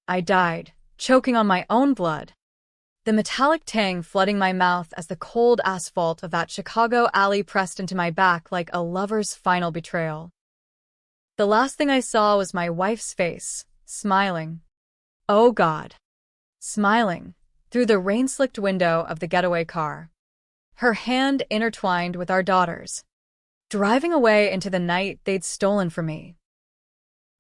I died, choking on my own blood. The metallic tang flooding my mouth as the cold asphalt of that Chicago alley pressed into my back like a lover's final betrayal. The last thing I saw was my wife's face, smiling. Oh God. Smiling, through the rain-slicked window of the getaway car. Her hand intertwined with our daughter's, driving away into the night they'd stolen from me.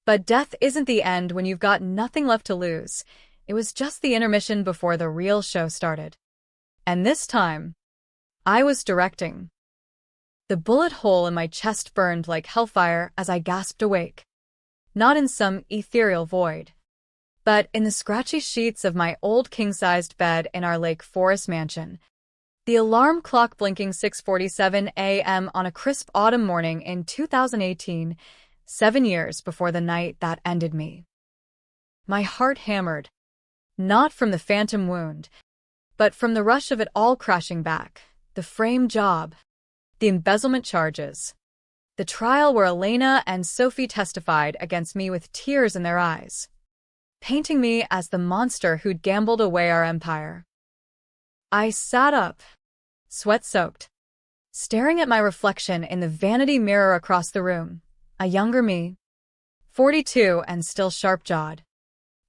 But death isn't the end when you've got nothing left to lose. It was just the intermission before the real show started. And this time, I was directing. The bullet hole in my chest burned like hellfire as I gasped awake. Not in some ethereal void, but in the scratchy sheets of my old king-sized bed in our Lake Forest mansion. The alarm clock blinking 6:47 a.m. on a crisp autumn morning in 2018, 7 years before the night that ended me. My heart hammered, not from the phantom wound, but from the rush of it all crashing back. The frame job, the embezzlement charges, the trial where Elena and Sophie testified against me with tears in their eyes, painting me as the monster who'd gambled away our empire. I sat up, sweat-soaked, staring at my reflection in the vanity mirror across the room, a younger me, 42 and still sharp-jawed,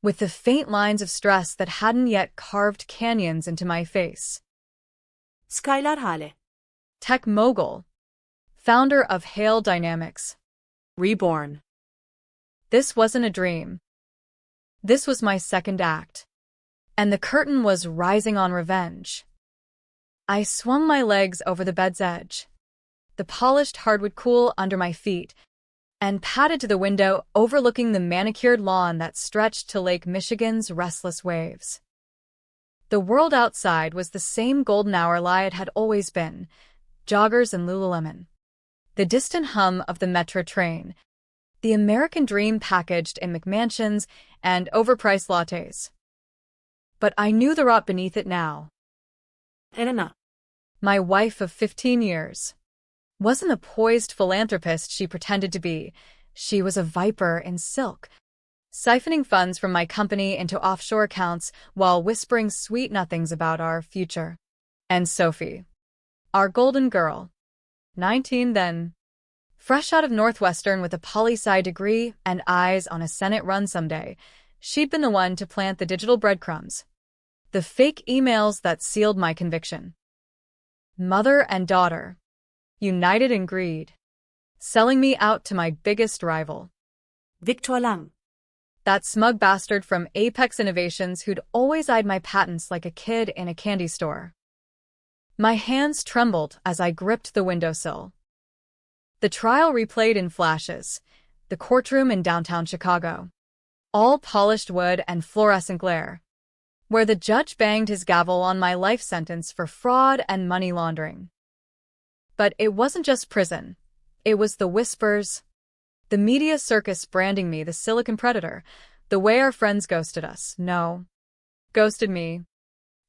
with the faint lines of stress that hadn't yet carved canyons into my face. Skylar Hale. Tech mogul, founder of Hale Dynamics. Reborn. This wasn't a dream. This was my second act. And the curtain was rising on revenge. I swung my legs over the bed's edge, the polished hardwood cool under my feet, and padded to the window overlooking the manicured lawn that stretched to Lake Michigan's restless waves. The world outside was the same golden hour lie it had always been, joggers and Lululemon. The distant hum of the metro train, the American dream packaged in McMansions and overpriced lattes. But I knew the rot beneath it now. Elena. My wife of 15 years. Wasn't the poised philanthropist she pretended to be. She was a viper in silk, siphoning funds from my company into offshore accounts while whispering sweet nothings about our future. And Sophie, our golden girl, 19 then, fresh out of Northwestern with a poli-sci degree and eyes on a Senate run someday, she'd been the one to plant the digital breadcrumbs, the fake emails that sealed my conviction. Mother and daughter, united in greed, selling me out to my biggest rival. Victor Lang. That smug bastard from Apex Innovations who'd always eyed my patents like a kid in a candy store. My hands trembled as I gripped the windowsill. The trial replayed in flashes, the courtroom in downtown Chicago. All polished wood and fluorescent glare, where the judge banged his gavel on my life sentence for fraud and money laundering. But it wasn't just prison. It was the whispers, the media circus branding me the Silicon Predator, the way our friends ghosted us. No, ghosted me,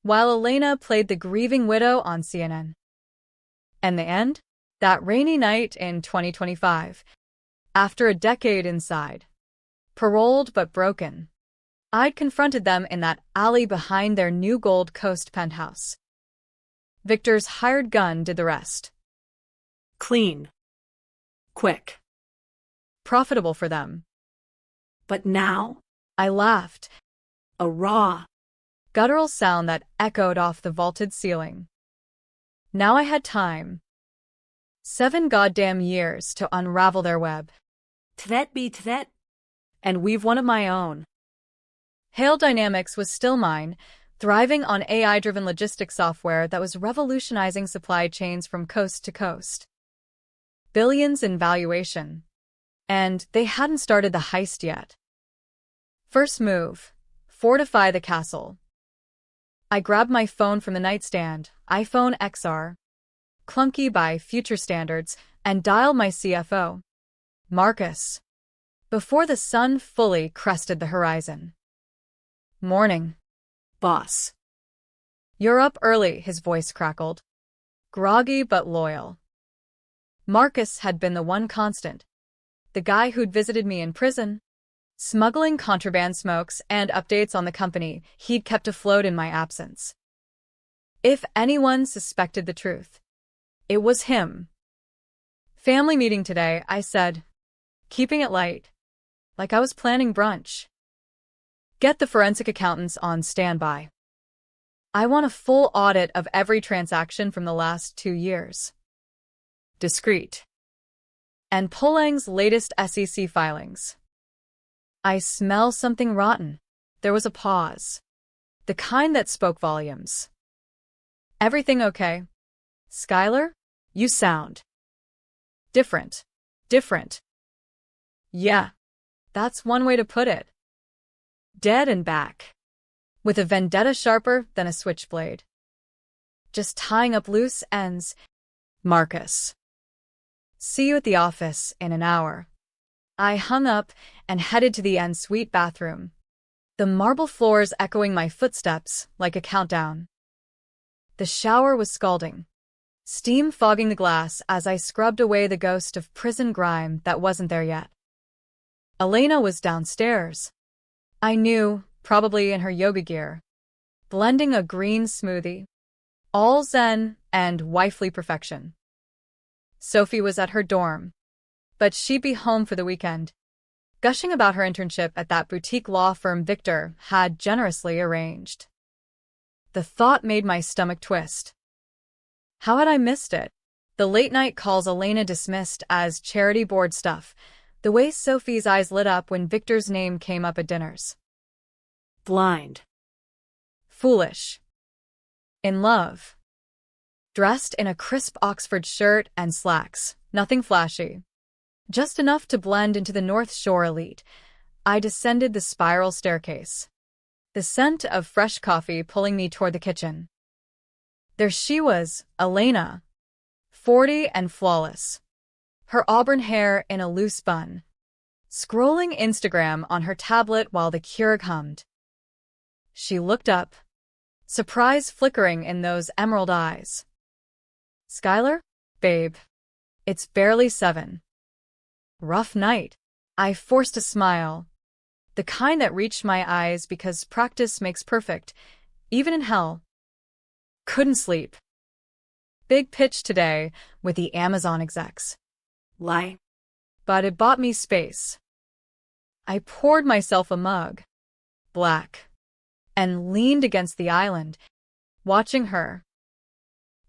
while Elena played the grieving widow on CNN. And the end? That rainy night in 2025, after a decade inside, paroled but broken, I'd confronted them in that alley behind their new Gold Coast penthouse. Victor's hired gun did the rest. Clean. Quick. Profitable for them. But now, I laughed, a raw, guttural sound that echoed off the vaulted ceiling. Now I had time. 7 goddamn years to unravel their web. Threat be threat. And weave one of my own. Hale Dynamics was still mine, thriving on AI-driven logistics software that was revolutionizing supply chains from coast to coast. Billions in valuation. And they hadn't started the heist yet. First move, fortify the castle. I grabbed my phone from the nightstand, iPhone XR, clunky by future standards, and dialed my CFO, Marcus, before the sun fully crested the horizon. Morning, boss. You're up early, his voice crackled. Groggy but loyal. Marcus had been the one constant. The guy who'd visited me in prison, smuggling contraband smokes and updates on the company he'd kept afloat in my absence. If anyone suspected the truth, it was him. Family meeting today, I said, keeping it light, like I was planning brunch. Get the forensic accountants on standby. I want a full audit of every transaction from the last 2 years. Discreet. And Polang's latest SEC filings. I smell something rotten. There was a pause. The kind that spoke volumes. Everything okay? Skylar, you sound different. Different. Yeah, that's one way to put it. Dead and back. With a vendetta sharper than a switchblade. Just tying up loose ends. Marcus. See you at the office in an hour. I hung up and headed to the en-suite bathroom, the marble floors echoing my footsteps like a countdown. The shower was scalding, steam fogging the glass as I scrubbed away the ghost of prison grime that wasn't there yet. Elena was downstairs. I knew, probably in her yoga gear, blending a green smoothie, all zen and wifely perfection. Sophie was at her dorm, but she'd be home for the weekend, gushing about her internship at that boutique law firm Victor had generously arranged. The thought made my stomach twist. How had I missed it? The late-night calls Elena dismissed as charity board stuff, the way Sophie's eyes lit up when Victor's name came up at dinners. Blind. Foolish. In love. Dressed in a crisp Oxford shirt and slacks, nothing flashy. Just enough to blend into the North Shore elite, I descended the spiral staircase, the scent of fresh coffee pulling me toward the kitchen. There she was, Elena, 40 and flawless, her auburn hair in a loose bun, scrolling Instagram on her tablet while the Keurig hummed. She looked up, surprise flickering in those emerald eyes. Skylar? Babe. It's barely 7. Rough night. I forced a smile, the kind that reached my eyes because practice makes perfect, even in hell. Couldn't sleep. Big pitch today with the Amazon execs. Lie. But it bought me space. I poured myself a mug, black, and leaned against the island, watching her.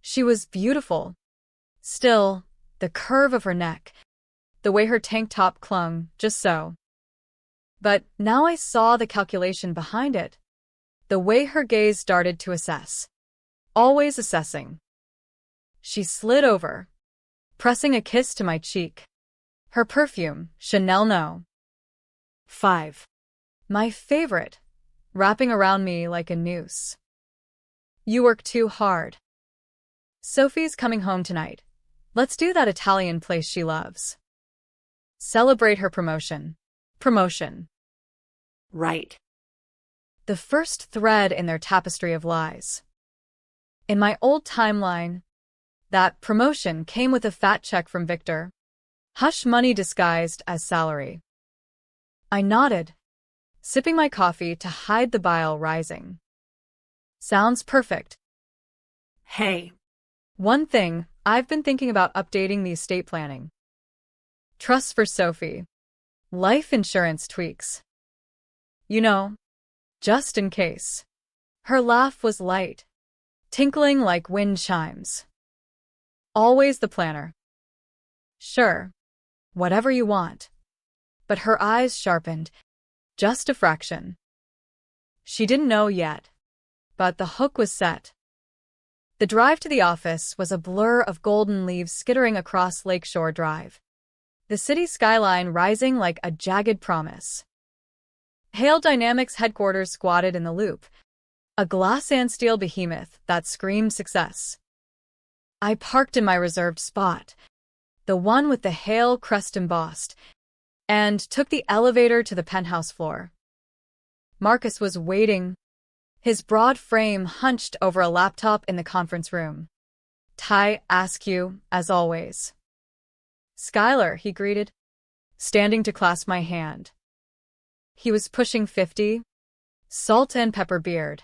She was beautiful. Still, the curve of her neck, the way her tank top clung, just so. But now I saw the calculation behind it, the way her gaze started to assess. Always assessing. She slid over, pressing a kiss to my cheek. Her perfume, Chanel No. 5. My favorite, wrapping around me like a noose. You work too hard. Sophie's coming home tonight. Let's do that Italian place she loves. Celebrate her promotion. Promotion. Right. The first thread in their tapestry of lies. In my old timeline, that promotion came with a fat check from Victor. Hush money disguised as salary. I nodded, sipping my coffee to hide the bile rising. Sounds perfect. Hey. One thing, I've been thinking about updating the estate planning. Trusts for Sophie. Life insurance tweaks. You know, just in case. Her laugh was light, tinkling like wind chimes. Always the planner. Sure, whatever you want. But her eyes sharpened, just a fraction. She didn't know yet, but the hook was set. The drive to the office was a blur of golden leaves skittering across Lakeshore Drive, the city skyline rising like a jagged promise. Hale Dynamics headquarters squatted in the loop, a glass and steel behemoth that screamed success. I parked in my reserved spot, the one with the Hale crest embossed, and took the elevator to the penthouse floor. Marcus was waiting, his broad frame hunched over a laptop in the conference room. Ty Askew, as always. Skylar, he greeted, standing to clasp my hand. He was pushing 50, salt and pepper beard.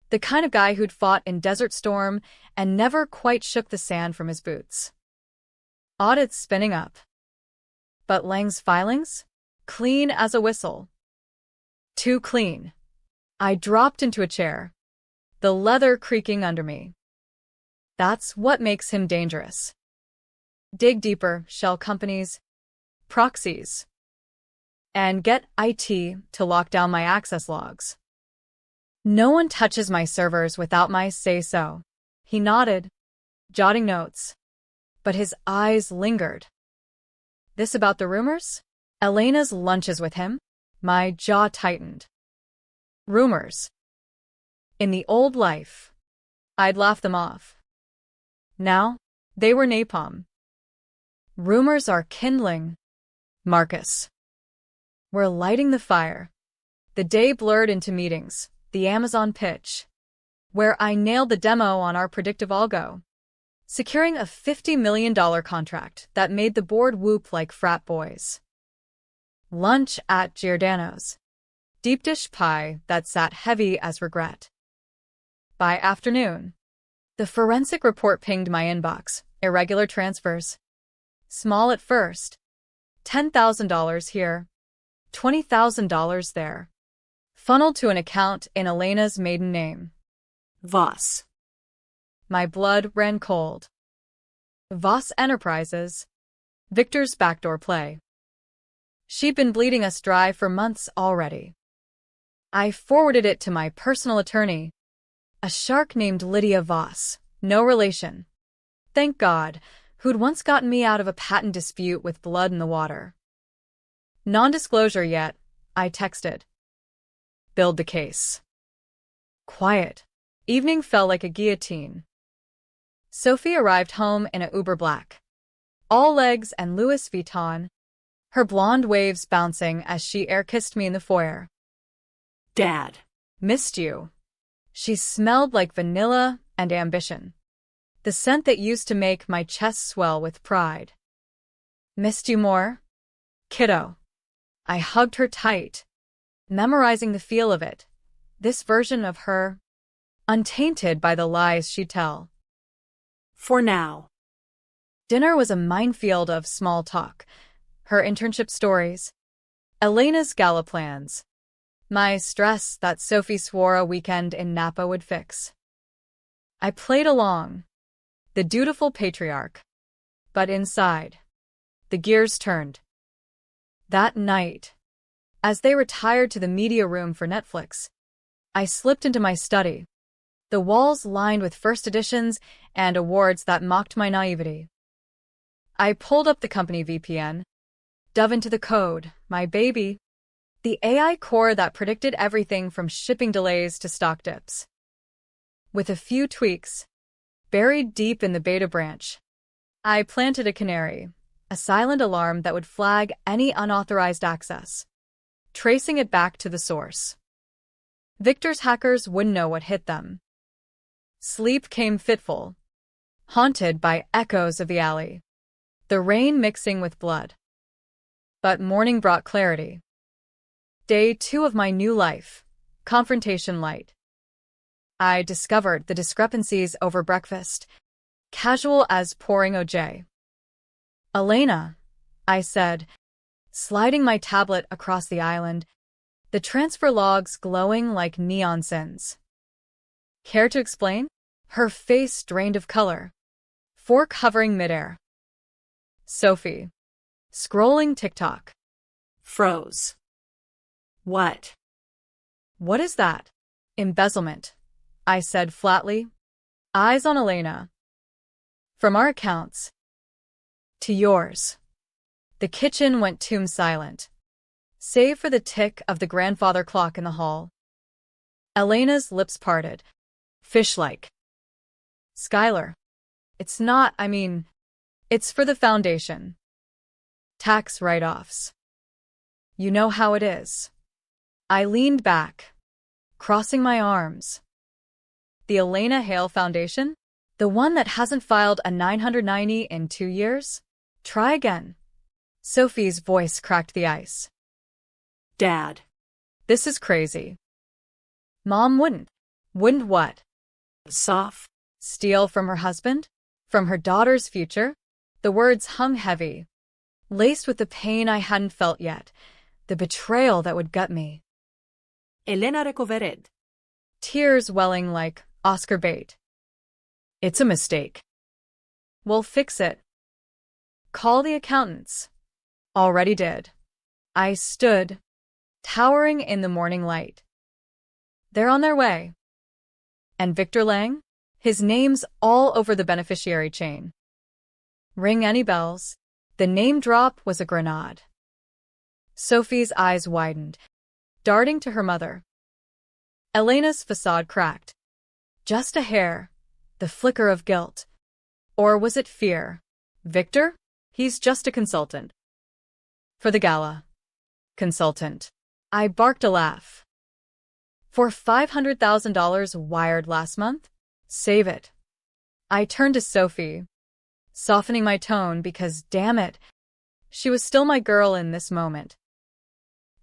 The kind of guy who'd fought in Desert Storm and never quite shook the sand from his boots. Audits spinning up. But Lang's filings? Clean as a whistle. Too clean. I dropped into a chair, the leather creaking under me. That's what makes him dangerous. Dig deeper, shell companies, proxies, and get IT to lock down my access logs. No one touches my servers without my say-so. He nodded, jotting notes, but his eyes lingered. This about the rumors? Elena's lunches with him? My jaw tightened. Rumors. In the old life, I'd laugh them off. Now, they were napalm. Rumors are kindling, Marcus. We're lighting the fire. The day blurred into meetings, the Amazon pitch, where I nailed the demo on our predictive algo, securing a $50 million contract that made the board whoop like frat boys. Lunch at Giordano's. Deep dish pie that sat heavy as regret. By afternoon, the forensic report pinged my inbox. Irregular transfers. Small at first. $10,000 here. $20,000 there. Funneled to an account in Elena's maiden name. Voss. My blood ran cold. Voss Enterprises. Victor's backdoor play. She'd been bleeding us dry for months already. I forwarded it to my personal attorney, a shark named Lydia Voss, no relation. Thank God, who'd once gotten me out of a patent dispute with blood in the water. Non-disclosure yet, I texted. Build the case. Quiet. Evening fell like a guillotine. Sophie arrived home in a Uber Black. All legs and Louis Vuitton, her blonde waves bouncing as she air-kissed me in the foyer. Dad. Missed you. She smelled like vanilla and ambition. The scent that used to make my chest swell with pride. Missed you more? Kiddo. I hugged her tight, memorizing the feel of it, this version of her, untainted by the lies she'd tell. For now. Dinner was a minefield of small talk, her internship stories, Elena's gala plans, my stress that Sophie swore a weekend in Napa would fix. I played along, the dutiful patriarch, but inside, the gears turned. That night, as they retired to the media room for Netflix, I slipped into my study, the walls lined with first editions and awards that mocked my naivety. I pulled up the company VPN, dove into the code, my baby, the AI core that predicted everything from shipping delays to stock dips. With a few tweaks, buried deep in the beta branch, I planted a canary, a silent alarm that would flag any unauthorized access, tracing it back to the source. Victor's hackers wouldn't know what hit them. Sleep came fitful, haunted by echoes of the alley, the rain mixing with blood. But morning brought clarity. Day 2 of my new life, confrontation light. I discovered the discrepancies over breakfast, casual as pouring OJ. Elena, I said, sliding my tablet across the island, the transfer logs glowing like neon sins. Care to explain? Her face drained of color, fork hovering midair. Sophie, scrolling TikTok. Froze. What? What is that? Embezzlement, I said flatly, eyes on Elena. From our accounts to yours. The kitchen went tomb silent, save for the tick of the grandfather clock in the hall. Elena's lips parted, fish-like. Skylar, it's not, it's for the foundation. Tax write-offs. You know how it is. I leaned back, crossing my arms. The Elena Hale Foundation? The one that hasn't filed a 990 in 2 years? Try again. Sophie's voice cracked the ice. Dad. This is crazy. Mom wouldn't. Wouldn't what? Soft. Steal from her husband? From her daughter's future? The words hung heavy, laced with the pain I hadn't felt yet, the betrayal that would gut me. Elena recovered. Tears welling like Oscar bait. It's a mistake. We'll fix it. Call the accountants. Already did. I stood, towering in the morning light. They're on their way. And Victor Lang? His name's all over the beneficiary chain. Ring any bells? The name drop was a grenade. Sophie's eyes widened, darting to her mother. Elena's facade cracked. Just a hair, the flicker of guilt. Or was it fear? Victor? He's just a consultant. For the gala. Consultant. I barked a laugh. For $500,000 wired last month? Save it. I turned to Sophie, softening my tone because, damn it, she was still my girl in this moment.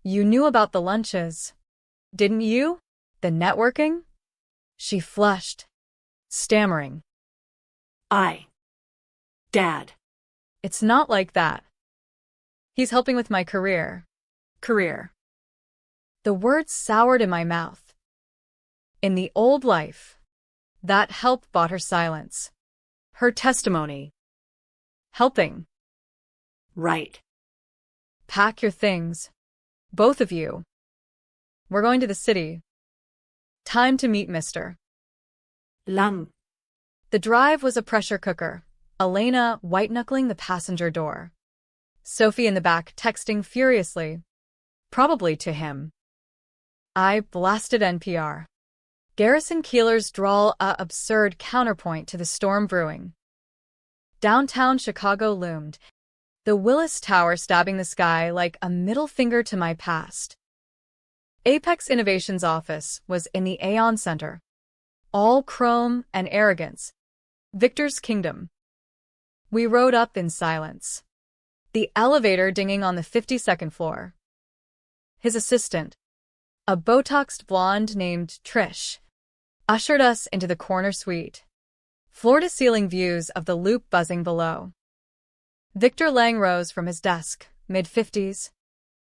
You knew about the lunches, didn't you? The networking? She flushed, stammering. Dad. It's not like that. He's helping with my career. The words soured in my mouth. In the old life, that help bought her silence. Her testimony. Helping. Right. Pack your things. Both of you. We're going to the city. Time to meet Mr. Lang. The drive was a pressure cooker. Elena white-knuckling the passenger door. Sophie in the back texting furiously. Probably to him. I blasted NPR. Garrison Keillor's drawl a absurd counterpoint to the storm brewing. Downtown Chicago loomed, the Willis Tower stabbing the sky like a middle finger to my past. Apex Innovation's office was in the Aeon Center. All chrome and arrogance. Victor's kingdom. We rode up in silence. The elevator dinging on the 52nd floor. His assistant, a Botoxed blonde named Trish, ushered us into the corner suite. Floor-to-ceiling views of the loop buzzing below. Victor Lang rose from his desk, mid-50s.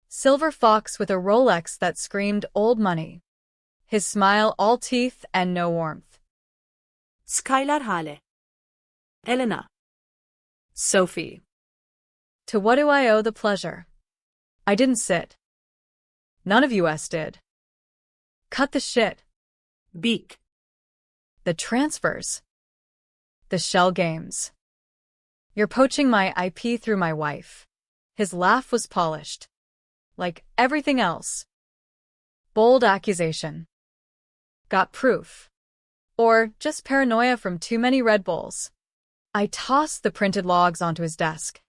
Silver fox with a Rolex that screamed old money. His smile all teeth and no warmth. Skylar Hale. Elena. Sophie. To what do I owe the pleasure? I didn't sit. None of us did. Cut the shit. Beak. The transfers. The shell games. You're poaching my IP through my wife. His laugh was polished. Like everything else. Bold accusation. Got proof. Or just paranoia from too many Red Bulls. I tossed the printed logs onto his desk.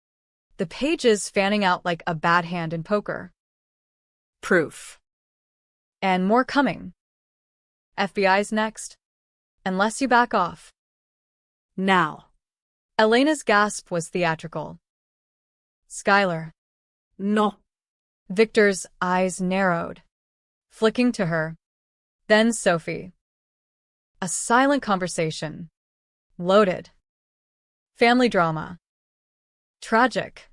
The pages fanning out like a bad hand in poker. Proof. And more coming. FBI's next. Unless you back off. Now. Elena's gasp was theatrical. Skylar. No. Victor's eyes narrowed, flicking to her. Then Sophie. A silent conversation. Loaded. Family drama. Tragic.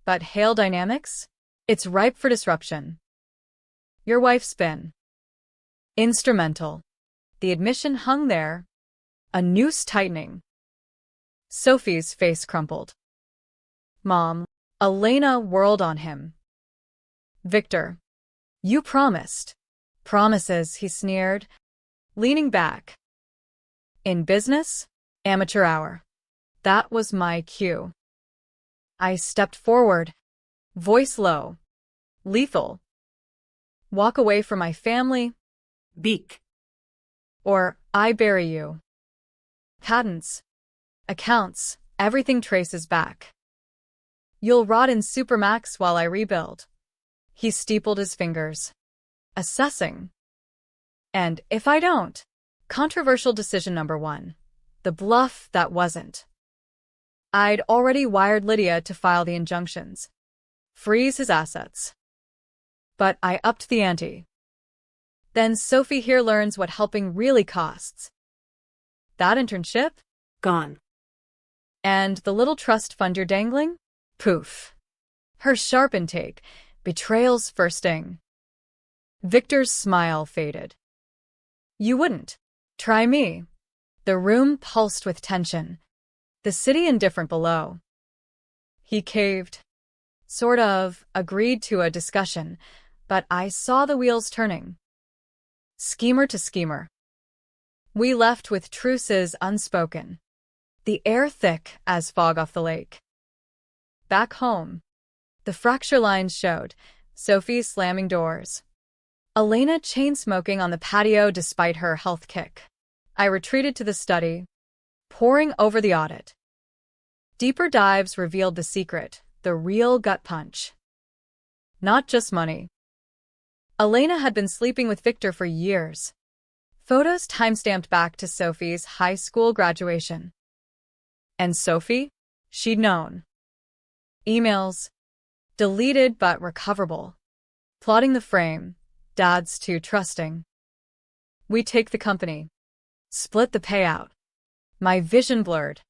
But hail dynamics? It's ripe for disruption. Your wife's been instrumental. The admission hung there, a noose tightening. Sophie's face crumpled. Mom. Elena whirled on him. Victor. You promised. Promises, he sneered, leaning back. In business? Amateur hour. That was my cue. I stepped forward, voice low, lethal. Walk away from my family. Beak. Or I bury you. Patents, accounts, everything traces back. You'll rot in Supermax while I rebuild. He steepled his fingers, assessing. And if I don't? Controversial decision number 1. The bluff that wasn't. I'd already wired Lydia to file the injunctions. Freeze his assets. but I upped the ante. Then Sophie here learns what helping really costs. That internship? Gone. And the little trust fund you're dangling? Poof. Her sharp intake, betrayal's first sting. Victor's smile faded. You wouldn't. Try me. The room pulsed with tension. The city indifferent below. He caved. Sort of agreed to a discussion, but I saw the wheels turning. Schemer to schemer. We left with truces unspoken. The air thick as fog off the lake. Back home. The fracture lines showed, Sophie slamming doors. Elena chain-smoking on the patio despite her health kick. I retreated to the study, poring over the audit. Deeper dives revealed the secret, the real gut punch. Not just money. Elena had been sleeping with Victor for years. Photos timestamped back to Sophie's high school graduation. And Sophie? She'd known. Emails. Deleted but recoverable. Plotting the frame. Dad's too trusting. We take the company. Split the payout. My vision blurred.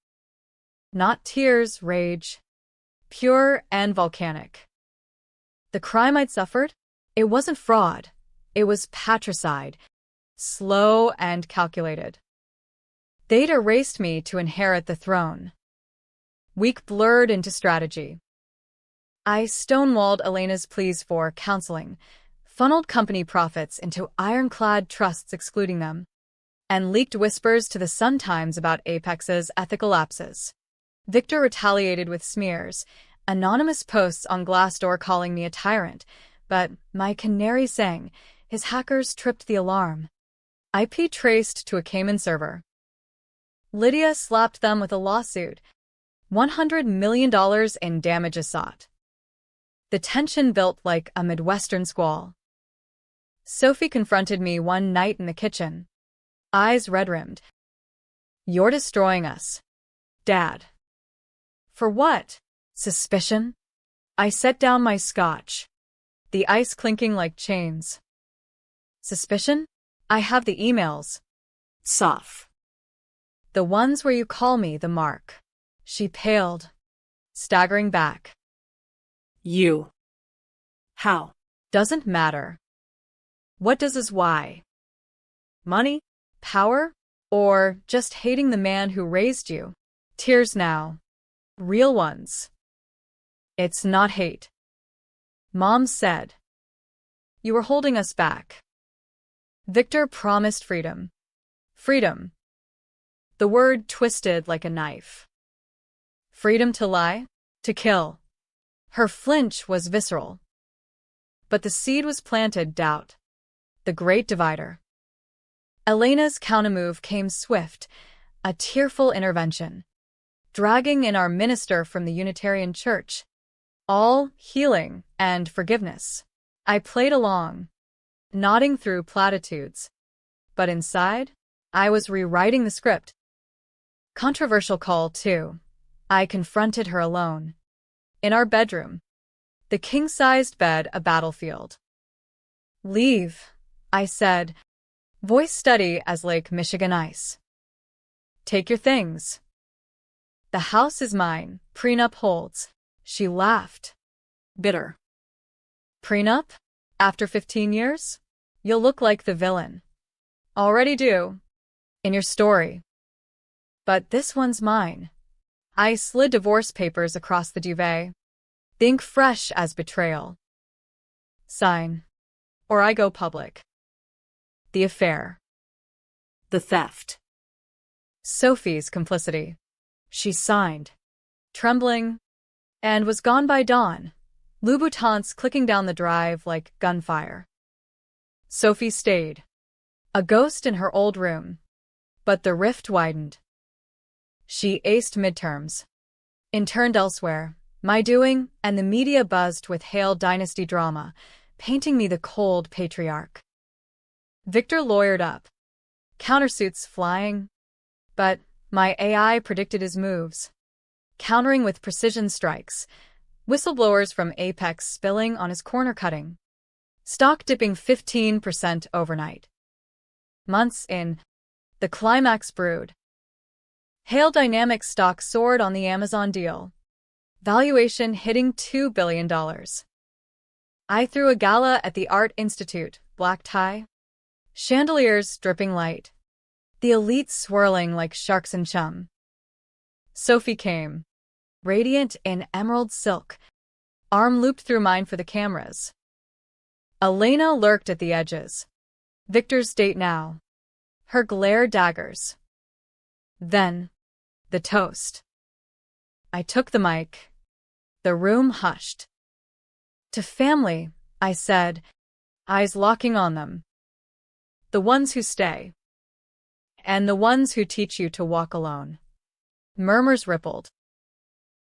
Not tears, rage. Pure and volcanic. The crime I'd suffered? It wasn't fraud. It was patricide. Slow and calculated. They'd erased me to inherit the throne. Week blurred into strategy. I stonewalled Elena's pleas for counseling, funneled company profits into ironclad trusts excluding them, and leaked whispers to the Sun-Times about Apex's ethical lapses. Victor retaliated with smears, anonymous posts on Glassdoor calling me a tyrant, but my canary sang, his hackers tripped the alarm. IP traced to a Cayman server. Lydia slapped them with a lawsuit, $100 million in damages sought. The tension built like a Midwestern squall. Sophie confronted me one night in the kitchen. Eyes red-rimmed. You're destroying us. Dad. For what? Suspicion? I set down my scotch. The ice clinking like chains. Suspicion? I have the emails. Soph. The ones where you call me the mark. She paled, staggering back. You. How? Doesn't matter. What does is why? Money? Power? Or just hating the man who raised you? Tears now. Real ones. It's not hate. Mom said. You were holding us back. Victor promised freedom. Freedom. The word twisted like a knife. Freedom to lie? To kill. Her flinch was visceral. But the seed was planted, doubt. The great divider. Elena's countermove came swift, a tearful intervention. Dragging in our minister from the Unitarian Church. All healing and forgiveness. I played along, nodding through platitudes. But inside, I was rewriting the script. Controversial call, too. I confronted her alone. In our bedroom. The king-sized bed a battlefield. Leave, I said, voice steady as Lake Michigan ice. Take your things. The house is mine, prenup holds. She laughed. Bitter. Prenup? After 15 years? You'll look like the villain. Already do. In your story. But this one's mine. I slid divorce papers across the duvet. Think fresh as betrayal. Sign. Or I go public. The affair. The theft. Sophie's complicity. She signed. Trembling. And was gone by dawn. Louboutins clicking down the drive like gunfire. Sophie stayed. A ghost in her old room. But the rift widened. She aced midterms. Interned elsewhere. My doing, and the media buzzed with Hale Dynasty drama, painting me the cold patriarch. Victor lawyered up. Countersuits flying. But my AI predicted his moves. Countering with precision strikes. Whistleblowers from Apex spilling on his corner cutting. Stock dipping 15% overnight. Months in, the climax brewed. Hail Dynamics stock soared on the Amazon deal. Valuation hitting $2 billion. I threw a gala at the Art Institute, black tie, chandeliers dripping light, the elites swirling like sharks in chum. Sophie came, radiant in emerald silk, arm looped through mine for the cameras. Elena lurked at the edges. Victor's date now. Her glare daggers. Then, the toast. I took the mic. The room hushed. To family, I said, eyes locking on them. The ones who stay. And the ones who teach you to walk alone. Murmurs rippled.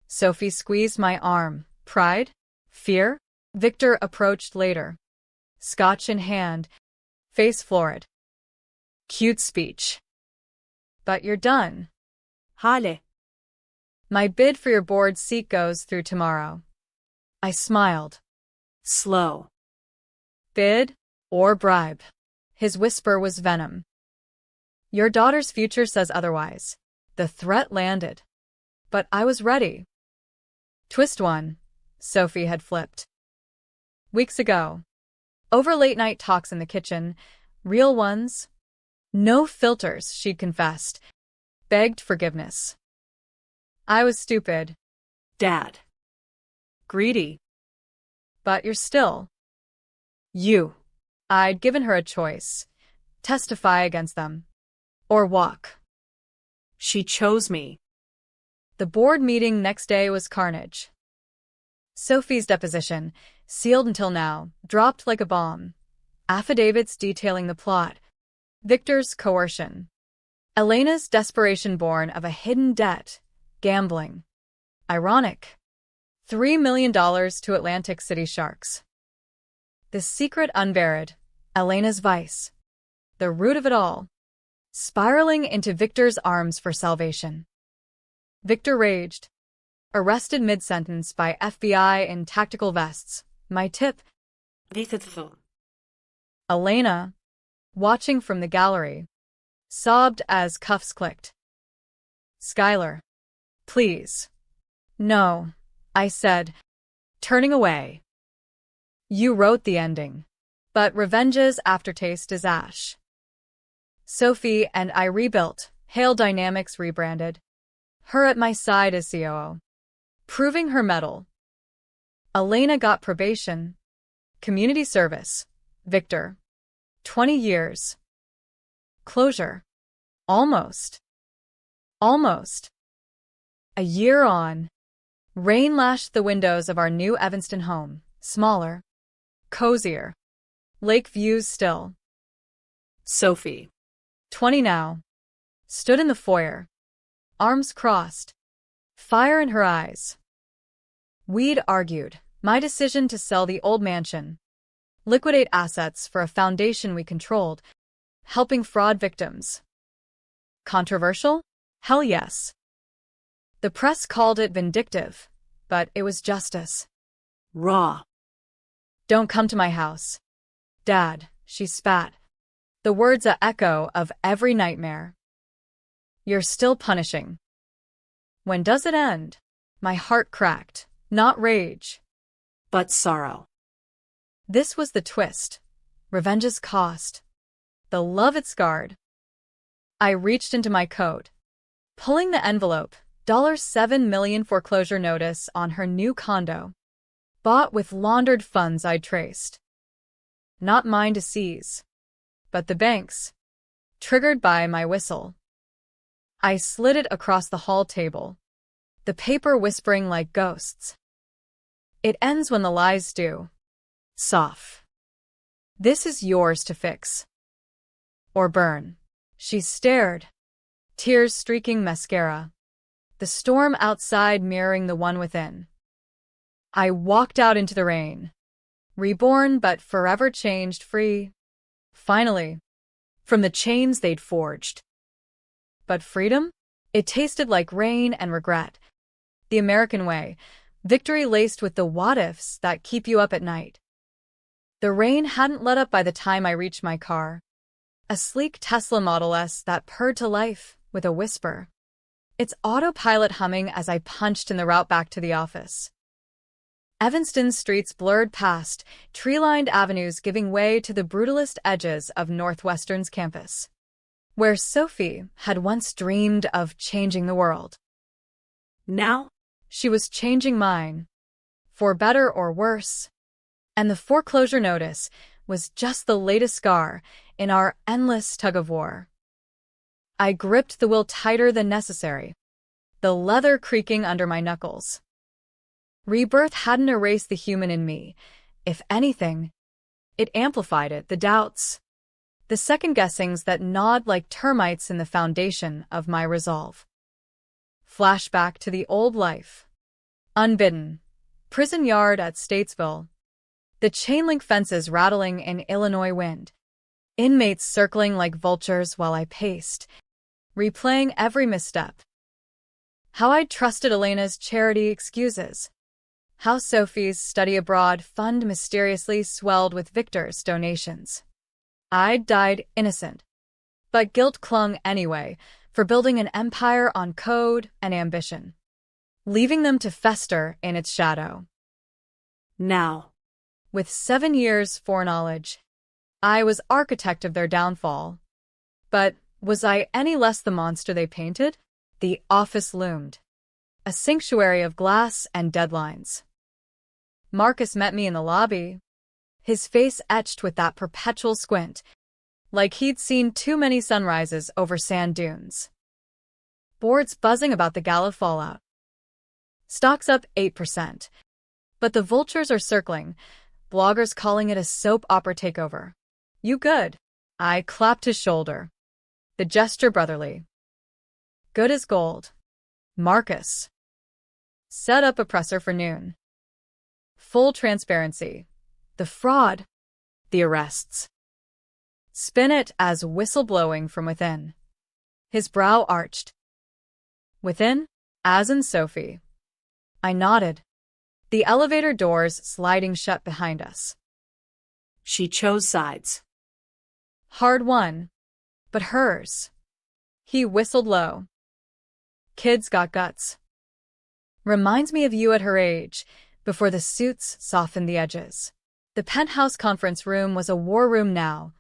Sophie squeezed my arm. Pride? Fear? Victor approached later. Scotch in hand. Face florid. Cute speech. But you're done. Hale. My bid for your board seat goes through tomorrow. I smiled. Slow. Bid or bribe. His whisper was venom. Your daughter's future says otherwise. The threat landed. But I was ready. Twist one. Sophie had flipped. Weeks ago. Over late-night talks in the kitchen. Real ones. No filters, she'd confessed. Begged forgiveness. I was stupid. Dad. Greedy. But you're still. You. I'd given her a choice. Testify against them. Or walk. She chose me. The board meeting next day was carnage. Sophie's deposition, sealed until now, dropped like a bomb. Affidavits detailing the plot. Victor's coercion. Elena's desperation born of a hidden debt. Gambling. Ironic. $3 million to Atlantic City Sharks. The secret unburied. Elena's vice. The root of it all. Spiraling into Victor's arms for salvation. Victor raged. Arrested mid-sentence by FBI in tactical vests. My tip. Elena, watching from the gallery, sobbed as cuffs clicked. Skylar. Please. No, I said, turning away. You wrote the ending. But revenge's aftertaste is ash. Sophie and I rebuilt, Hail Dynamics rebranded. Her at my side as COO. Proving her mettle. Elena got probation. Community service. Victor. 20 years. Closure. Almost. Almost. A year on. Rain lashed the windows of our new Evanston home. Smaller. Cozier. Lake views still. Sophie. 20 now. Stood in the foyer. Arms crossed. Fire in her eyes. We'd argued. My decision to sell the old mansion. Liquidate assets for a foundation we controlled. Helping fraud victims. Controversial? Hell yes. The press called it vindictive, but it was justice. Raw. Don't come to my house. Dad, she spat. The words a echo of every nightmare. You're still punishing. When does it end? My heart cracked, not rage. But sorrow. This was the twist. Revenge's cost. The love it scarred. I reached into my coat. Pulling the envelope, $7 million foreclosure notice on her new condo. Bought with laundered funds I'd traced. Not mine to seize. But the bank's. Triggered by my whistle. I slid it across the hall table. The paper whispering like ghosts. It ends when the lies do. Soft. This is yours to fix. Or burn. She stared. Tears streaking mascara. The storm outside mirroring the one within. I walked out into the rain. Reborn but forever changed, free. Finally. From the chains they'd forged. But freedom? It tasted like rain and regret. The American way. Victory laced with the what-ifs that keep you up at night. The rain hadn't let up by the time I reached my car. A sleek Tesla Model S that purred to life with a whisper. Its autopilot humming as I punched in the route back to the office. Evanston's streets blurred past, tree-lined avenues giving way to the brutalist edges of Northwestern's campus, where Sophie had once dreamed of changing the world. Now? She was changing mine, for better or worse, and the foreclosure notice was just the latest scar in our endless tug-of-war. I gripped the wheel tighter than necessary, the leather creaking under my knuckles. Rebirth hadn't erased the human in me. If anything, it amplified it, the doubts, the second-guessings that gnawed like termites in the foundation of my resolve. Flashback to the old life. Unbidden. Prison yard at Statesville. The chain-link fences rattling in Illinois wind. Inmates circling like vultures while I paced, replaying every misstep. How I'd trusted Elena's charity excuses. How Sophie's study abroad fund mysteriously swelled with Victor's donations. I'd died innocent, but guilt clung anyway, for building an empire on code and ambition, leaving them to fester in its shadow. Now, with 7 years' foreknowledge, I was architect of their downfall. But was I any less the monster they painted? The office loomed, a sanctuary of glass and deadlines. Marcus met me in the lobby, his face etched with that perpetual squint, like he'd seen too many sunrises over sand dunes. Boards buzzing about the gala fallout. Stocks up 8%. But the vultures are circling, bloggers calling it a soap opera takeover. You good? I clapped his shoulder, the gesture brotherly. Good as gold. Marcus. Set up a presser for noon. Full transparency. The fraud. The arrests. Spin it as whistleblowing from within. His brow arched. Within? As in Sophie. I nodded, the elevator doors sliding shut behind us. She chose sides. Hard won, but hers. He whistled low. Kids got guts. Reminds me of you at her age, before the suits softened the edges. The penthouse conference room was a war room now,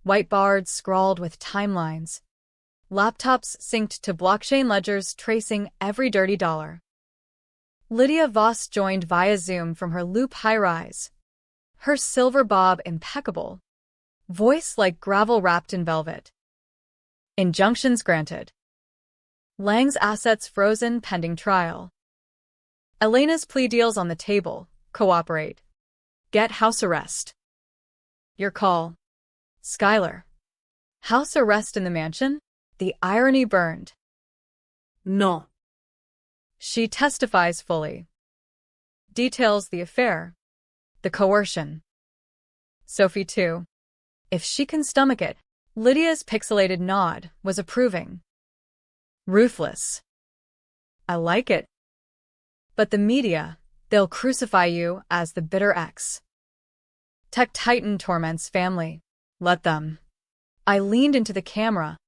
whiteboards scrawled with timelines. Laptops synced to blockchain ledgers tracing every dirty dollar. Lydia Voss joined via Zoom from her Loop high-rise, her silver bob impeccable, voice like gravel wrapped in velvet. Injunctions granted. Lang's assets frozen pending trial. Elena's plea deals on the table. Cooperate. Get house arrest. Your call. Skylar. House arrest in the mansion? The irony burned. No. She testifies fully. Details the affair. The coercion. Sophie too. If she can stomach it. Lydia's pixelated nod was approving. Ruthless. I like it. But the media, they'll crucify you as the bitter ex. Tech titan torments family. Let them. I leaned into the camera,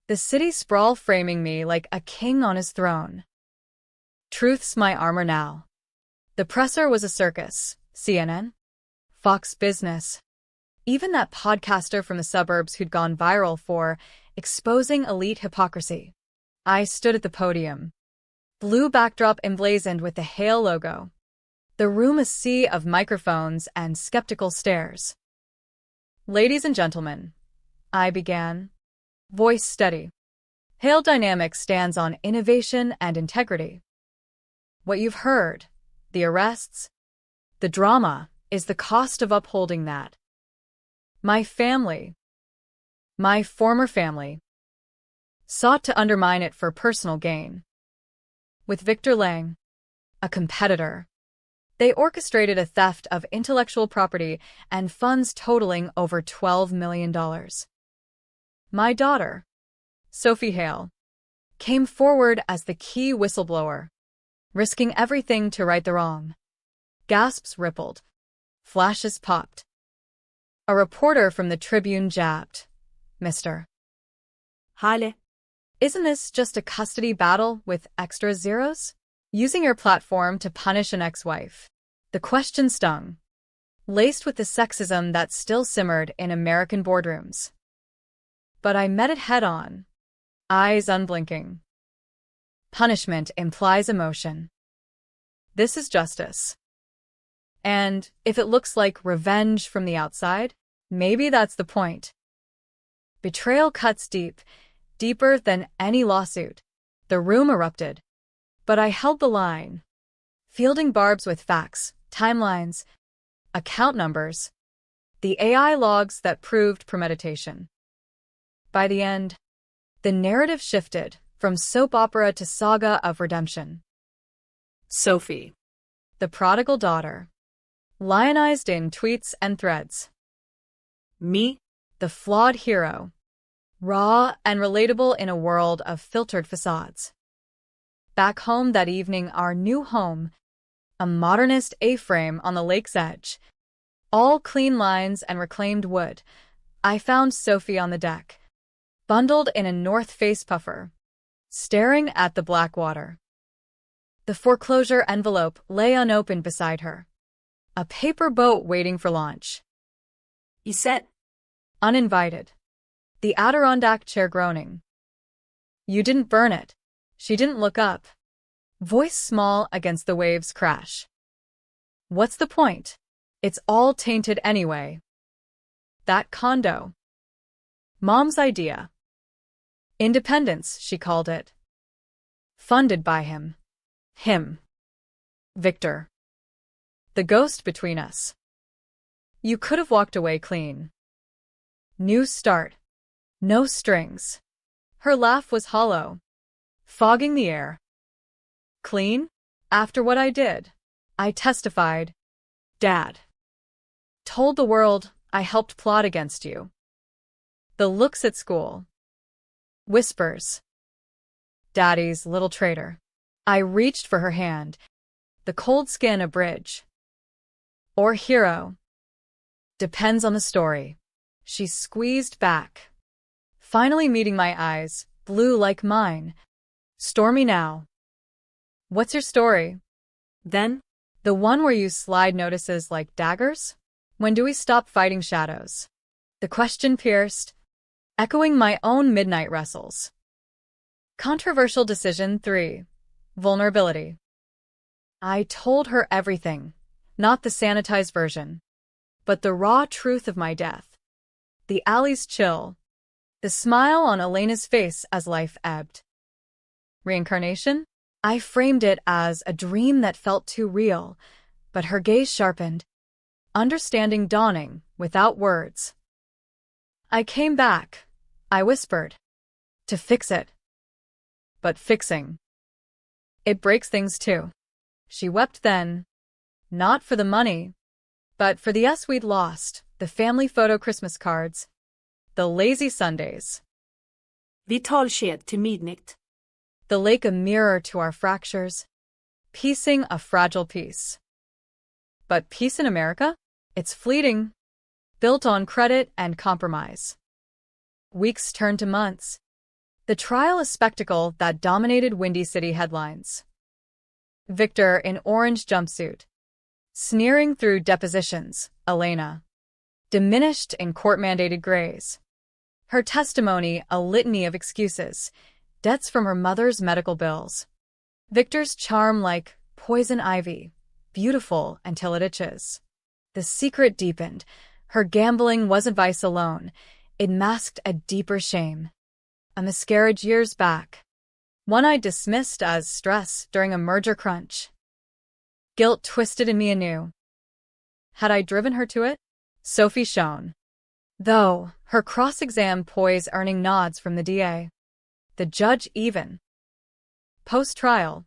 the city sprawl framing me like a king on his throne. Truth's my armor now. The presser was a circus. CNN? Fox Business. Even that podcaster from the suburbs who'd gone viral for exposing elite hypocrisy. I stood at the podium. Blue backdrop emblazoned with the Hale logo. The room a sea of microphones and skeptical stares. Ladies and gentlemen, I began, voice steady. Hale Dynamics stands on innovation and integrity. What you've heard, the arrests, the drama, is the cost of upholding that. My family, my former family, sought to undermine it for personal gain. With Victor Lang, a competitor, they orchestrated a theft of intellectual property and funds totaling over $12 million. My daughter, Sophie Hale, came forward as the key whistleblower, risking everything to right the wrong. Gasps rippled. Flashes popped. A reporter from the Tribune jabbed. Mr. Hale. Isn't this just a custody battle with extra zeros? Using your platform to punish an ex-wife. The question stung, laced with the sexism that still simmered in American boardrooms. But I met it head-on, eyes unblinking. Punishment implies emotion. This is justice. And if it looks like revenge from the outside, maybe that's the point. Betrayal cuts deep, deeper than any lawsuit. The room erupted. But I held the line, fielding barbs with facts, timelines, account numbers, the AI logs that proved premeditation. By the end, the narrative shifted from soap opera to saga of redemption. Sophie. The prodigal daughter, lionized in tweets and threads. Me. The flawed hero, raw and relatable in a world of filtered facades. Back home that evening, our new home, a modernist A-frame on the lake's edge, all clean lines and reclaimed wood. I found Sophie on the deck, bundled in a North Face puffer, staring at the black water. The foreclosure envelope lay unopened beside her, a paper boat waiting for launch. Iset. Uninvited. The Adirondack chair groaning. You didn't burn it. She didn't look up. Voice small against the wave's crash. What's the point? It's all tainted anyway. That condo. Mom's idea. Independence, she called it. Funded by him. Him. Victor. The ghost between us. You could have walked away clean. New start. No strings. Her laugh was hollow, fogging the air. Clean? After what I did. I testified. Dad. Told the world I helped plot against you. The looks at school. Whispers. Daddy's little traitor. I reached for her hand. The cold skin a bridge. Or hero. Depends on the story. She squeezed back, finally meeting my eyes, blue like mine. Stormy now. What's your story? Then? The one where you slide notices like daggers? When do we stop fighting shadows? The question pierced, echoing my own midnight wrestles. Controversial decision 3. Vulnerability. I told her everything, not the sanitized version, but the raw truth of my death. The alley's chill, the smile on Elena's face as life ebbed. Reincarnation? I framed it as a dream that felt too real, but her gaze sharpened, understanding dawning without words. I came back, I whispered, to fix it. But fixing. It breaks things too. She wept then, not for the money, but for the us we'd lost, the family photo Christmas cards, the lazy Sundays. Vitalsked till midnight. The lake a mirror to our fractures, piecing a fragile peace. But peace in America? It's fleeting, built on credit and compromise. Weeks turned to months. The trial a spectacle that dominated Windy City headlines. Victor in orange jumpsuit, sneering through depositions, Elena, diminished in court-mandated grays. Her testimony a litany of excuses, debts from her mother's medical bills. Victor's charm like poison ivy, beautiful until it itches. The secret deepened. Her gambling wasn't vice alone. It masked a deeper shame. A miscarriage years back. One I dismissed as stress during a merger crunch. Guilt twisted in me anew. Had I driven her to it? Sophie shone. Though, her cross-exam poise earning nods from the DA. The judge even. Post-trial.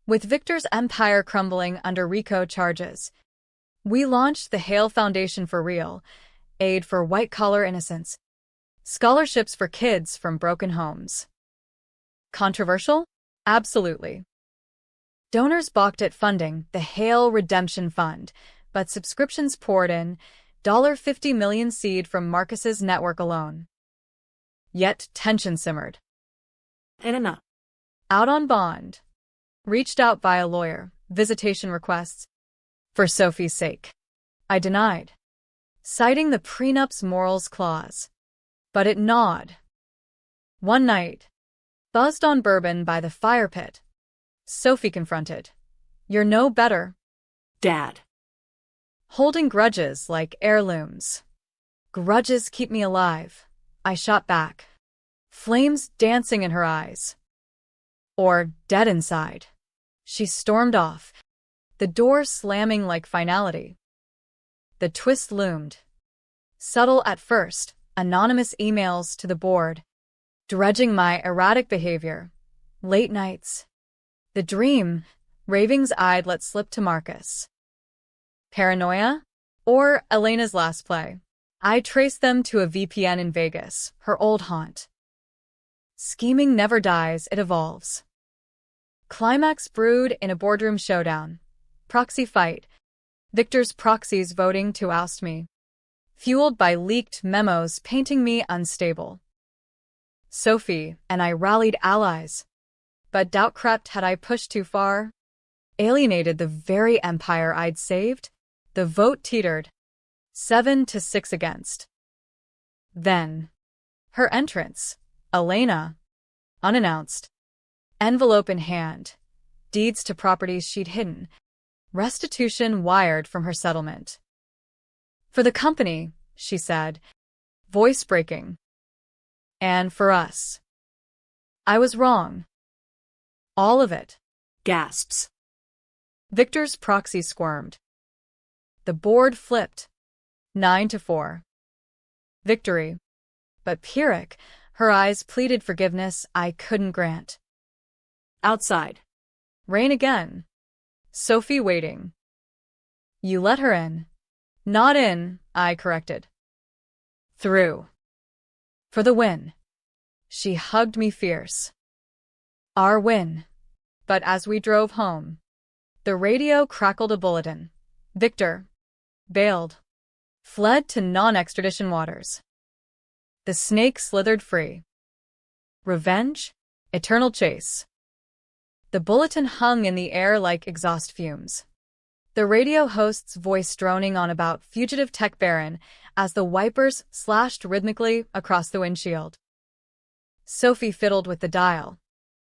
With Victor's empire crumbling under RICO charges, we launched the Hale Foundation for Real, aid for white-collar innocence, scholarships for kids from broken homes. Controversial? Absolutely. Donors balked at funding the Hale Redemption Fund, but subscriptions poured in, $50 million seed from Marcus's network alone. Yet tension simmered. Elena. Out on bond. Reached out via lawyer, visitation requests. For Sophie's sake. I denied. Citing the prenup's morals clause. But it gnawed. One night, buzzed on bourbon by the fire pit, Sophie confronted. You're no better. Dad. Holding grudges like heirlooms. Grudges keep me alive, I shot back. Flames dancing in her eyes. Or dead inside. She stormed off, the door slamming like finality. The twist loomed. Subtle at first, anonymous emails to the board, dredging my erratic behavior. Late nights. The dream, ravings I'd let slip to Marcus. Paranoia? Or Elena's last play. I traced them to a VPN in Vegas, her old haunt. Scheming never dies, it evolves. Climax brewed in a boardroom showdown. Proxy fight. Victor's proxies voting to oust me. Fueled by leaked memos painting me unstable. Sophie and I rallied allies. But doubt crept had I pushed too far. Alienated the very empire I'd saved. The vote teetered. 7-6 against. Then. Her entrance. Elena. Unannounced. Envelope in hand. Deeds to properties she'd hidden. Restitution wired from her settlement. For the company, she said. Voice breaking. And for us. I was wrong. All of it. Gasps. Victor's proxy squirmed. The board flipped. 9-4. Victory. But Pyrrhic, her eyes pleaded forgiveness I couldn't grant. Outside. Rain again. Sophie waiting. You let her in. Not in, I corrected. Through. For the win. She hugged me fierce. Our win. But as we drove home, the radio crackled a bulletin. Victor. Bailed. Fled to non-extradition waters. The snake slithered free. Revenge? Eternal chase. The bulletin hung in the air like exhaust fumes. The radio host's voice droning on about fugitive tech baron as the wipers slashed rhythmically across the windshield. Sophie fiddled with the dial,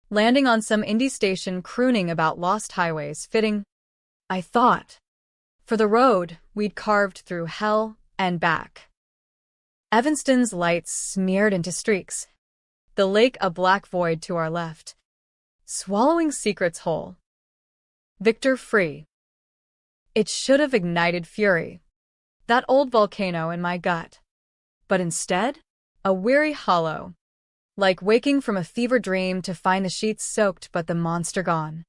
landing on some indie station crooning about lost highways fitting, I thought, for the road we'd carved through hell and back. Evanston's lights smeared into streaks, the lake a black void to our left. Swallowing secrets whole. Victor free. It should have ignited fury. That old volcano in my gut. But instead, a weary hollow. Like waking from a fever dream to find the sheets soaked but the monster gone.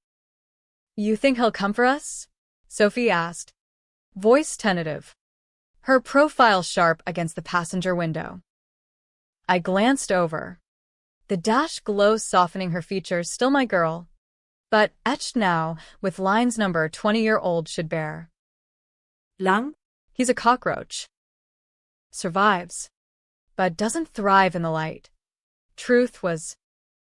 You think he'll come for us? Sophie asked. Voice tentative. Her profile sharp against the passenger window. I glanced over. The dash glow softening her features, still my girl, but etched now with lines number 20-year-old should bear. Lang? He's a cockroach. Survives, but doesn't thrive in the light. Truth was,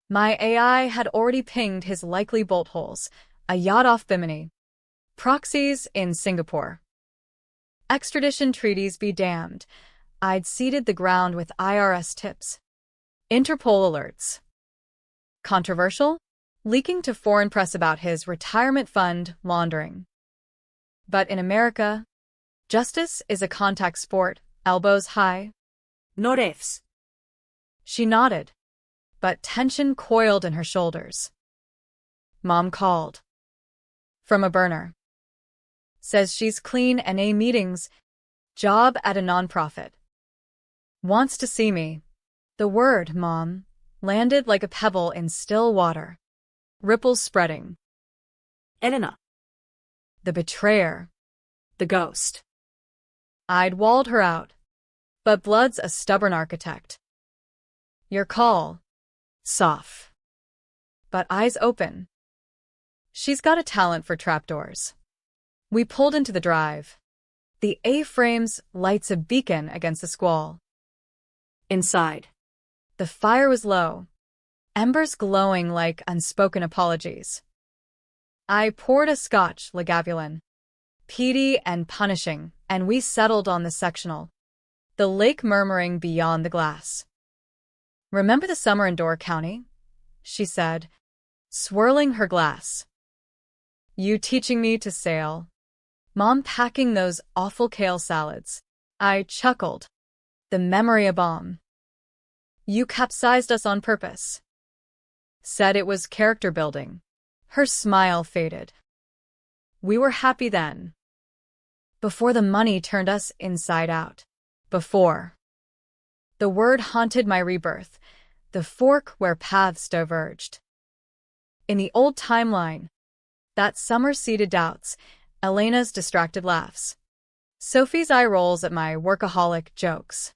my AI had already pinged his likely bolt holes, a yacht off Bimini. Proxies in Singapore. Extradition treaties be damned. I'd seeded the ground with IRS tips. Interpol alerts. Controversial? Leaking to foreign press about his retirement fund laundering. But in America, justice is a contact sport, elbows high. No refs. She nodded, but tension coiled in her shoulders. Mom called. From a burner. Says she's clean NA meetings, job at a nonprofit. Wants to see me. The word, Mom, landed like a pebble in still water. Ripples spreading. Elena. The betrayer. The ghost. I'd walled her out. But blood's a stubborn architect. Your call. Soft. But eyes open. She's got a talent for trapdoors. We pulled into the drive. The A-frames lights a beacon against the squall. Inside. The fire was low, embers glowing like unspoken apologies. I poured a scotch Lagavulin, peaty and punishing, and we settled on the sectional, the lake murmuring beyond the glass. "Remember the summer in Door County?" she said, swirling her glass. "You teaching me to sail. Mom packing those awful kale salads." I chuckled. "The memory a bomb. You capsized us on purpose." Said it was character building. Her smile faded. "We were happy then. Before the money turned us inside out. Before." The word haunted my rebirth, the fork where paths diverged. In the old timeline, that summer seeded doubts, Elena's distracted laughs, Sophie's eye rolls at my workaholic jokes.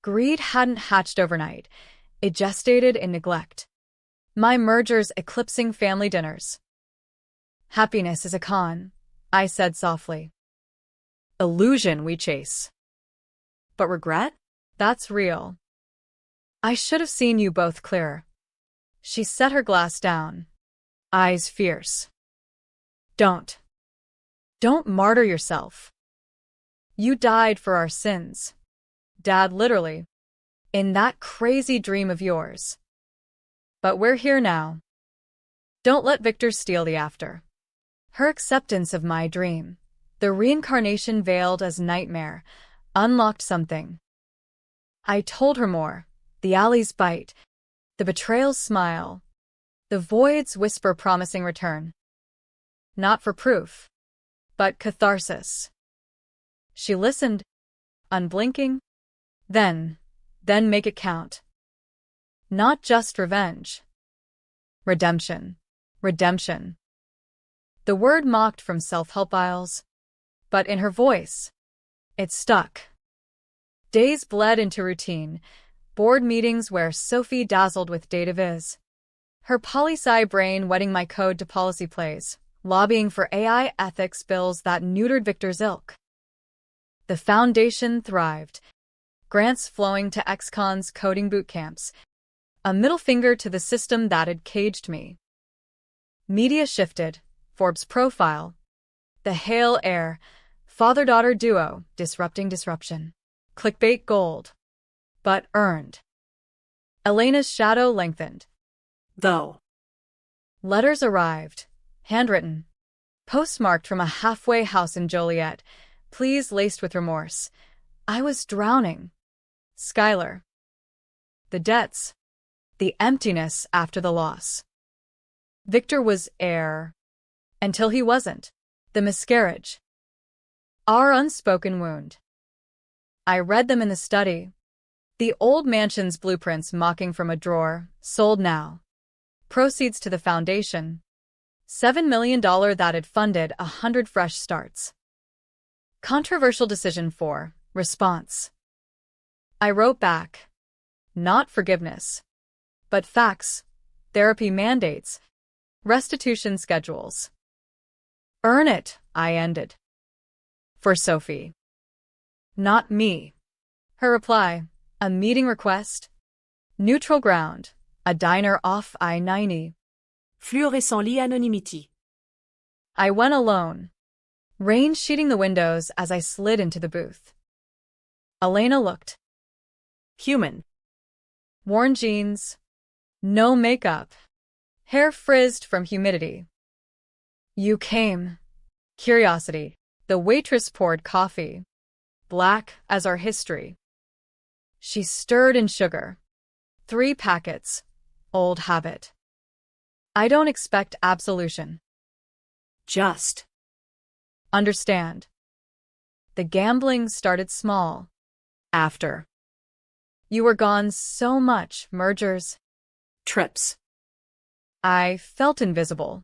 Greed hadn't hatched overnight. It gestated in neglect. My mergers eclipsing family dinners. "Happiness is a con," I said softly. "Illusion we chase. But regret? That's real. I should have seen you both clearer." She set her glass down, eyes fierce. Don't martyr yourself. You died for our sins. Dad, literally. In that crazy dream of yours. But we're here now. Don't let Victor steal the after." Her acceptance of my dream, the reincarnation veiled as nightmare, unlocked something. I told her more, the alley's bite, the betrayal's smile, the void's whisper promising return. Not for proof, but catharsis. She listened, unblinking. Then make it count. Not just revenge. Redemption. Redemption. The word mocked from self-help aisles, but in her voice, it stuck. Days bled into routine, board meetings where Sophie dazzled with data viz. Her poli-sci brain wetting my code to policy plays, lobbying for AI ethics bills that neutered Victor's ilk. The foundation thrived, grants flowing to ex-cons coding boot camps, a middle finger to the system that had caged me. Media shifted, Forbes profile, the Hail Air, father-daughter duo disrupting disruption. Clickbait gold. But earned. Elena's shadow lengthened. Though. Letters arrived, handwritten, postmarked from a halfway house in Joliet, pleas laced with remorse. I was drowning. Skylar. The debts. The emptiness after the loss. Victor was heir. Until he wasn't. The miscarriage. Our unspoken wound. I read them in the study. The old mansion's blueprints mocking from a drawer, sold now. Proceeds to the foundation. $7 million that had funded 100 fresh starts. Controversial decision 4. Response. I wrote back. Not forgiveness. But facts. Therapy mandates. Restitution schedules. Earn it, I ended. For Sophie. Not me. Her reply. A meeting request. Neutral ground. A diner off I-90. Fluorescent lit anonymity. I went alone. Rain sheeting the windows as I slid into the booth. Elena looked. Human. Worn jeans. No makeup. Hair frizzed from humidity. You came. Curiosity. The waitress poured coffee. Black as our history. She stirred in sugar. 3 packets. Old habit. I don't expect absolution. Just. Understand. The gambling started small. After. You were gone so much, mergers. Trips. I felt invisible.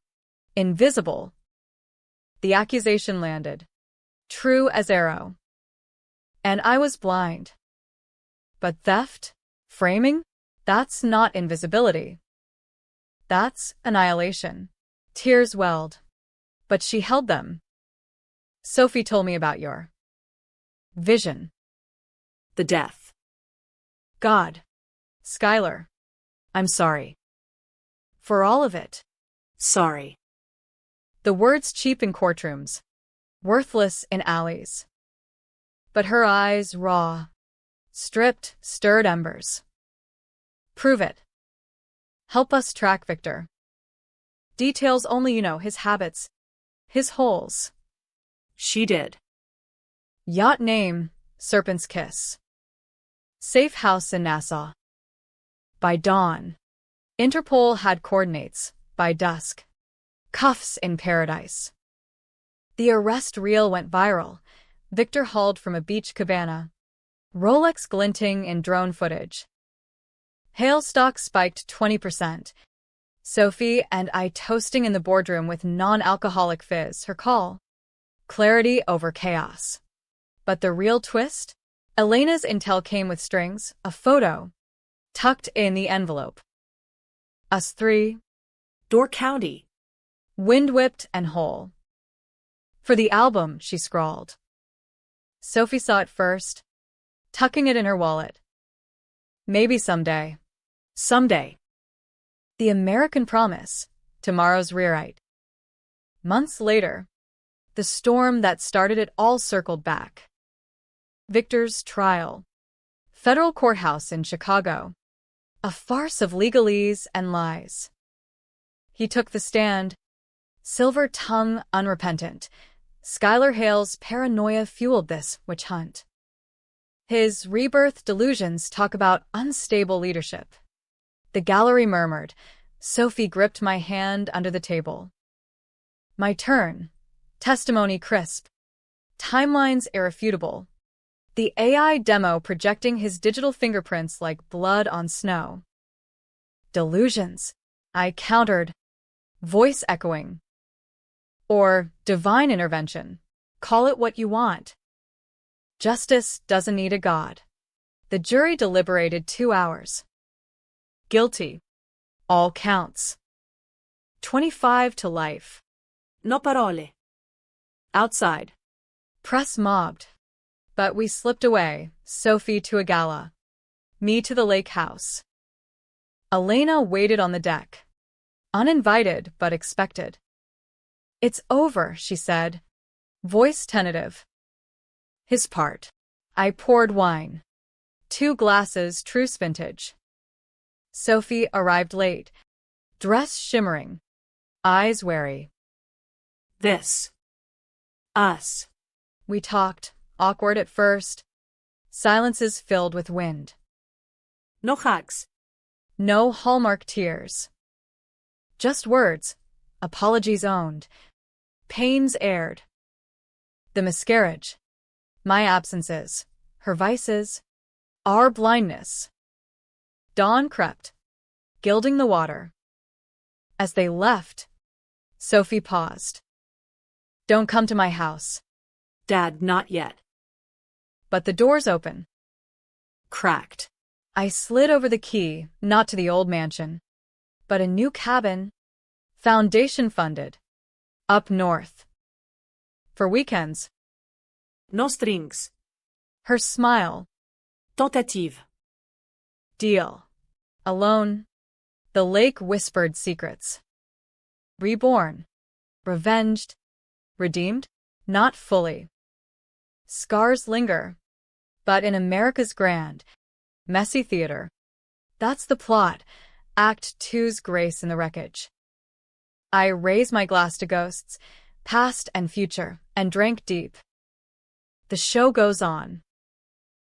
Invisible. The accusation landed. True as arrow. And I was blind. But theft? Framing? That's not invisibility. That's annihilation. Tears welled. But she held them. Sophie told me about your vision. The death. God. Skylar. I'm sorry. For all of it. Sorry. The words cheap in courtrooms, worthless in alleys. But her eyes raw, stripped, stirred embers. Prove it. Help us track Victor. Details only you know, his habits, his holes. She did. Yacht name, Serpent's Kiss. Safe house in Nassau. By dawn. Interpol had coordinates, by dusk. Cuffs in paradise. The arrest reel went viral. Victor hauled from a beach cabana. Rolex glinting in drone footage. Hail stock spiked 20%. Sophie and I toasting in the boardroom with non-alcoholic fizz, her call. Clarity over chaos. But the real twist? Elena's intel came with strings, a photo, tucked in the envelope. Us three. Door County. Wind-whipped and whole. For the album, she scrawled. Sophie saw it first, tucking it in her wallet. Maybe someday. Someday. The American promise, tomorrow's rewrite. Months later, the storm that started it all circled back. Victor's trial. Federal courthouse in Chicago. A farce of legalese and lies. He took the stand, silver tongue unrepentant. Skylar Hale's paranoia fueled this witch hunt. His rebirth delusions talk about unstable leadership. The gallery murmured. Sophie gripped my hand under the table. My turn. Testimony crisp. Timelines irrefutable. The AI demo projecting his digital fingerprints like blood on snow. Delusions, I countered, voice echoing. Or divine intervention. Call it what you want. Justice doesn't need a god. The jury deliberated 2 hours. Guilty. All counts. 25 to life. No parole. Outside. Press mobbed. But we slipped away, Sophie to a gala. Me to the lake house. Elena waited on the deck. Uninvited but expected. It's over, she said. Voice tentative. His part. I poured wine. 2 glasses, truce vintage. Sophie arrived late. Dress shimmering. Eyes wary. This. Us. We talked, awkward at first. Silences filled with wind. No hugs. No Hallmark tears. Just words. Apologies owned. Pains aired. The miscarriage. My absences. Her vices. Our blindness. Dawn crept, gilding the water. As they left, Sophie paused. Don't come to my house. Dad, not yet. But the doors open. Cracked. I slid over the key, not to the old mansion, but a new cabin, foundation funded, up north. For weekends. No strings. Her smile. Tentative. Deal. Alone. The lake whispered secrets. Reborn. Revenged. Redeemed? Not fully. Scars linger. But in America's grand, messy theater. That's the plot. Act Two's grace in the wreckage. I raised my glass to ghosts, past and future, and drank deep. The show goes on.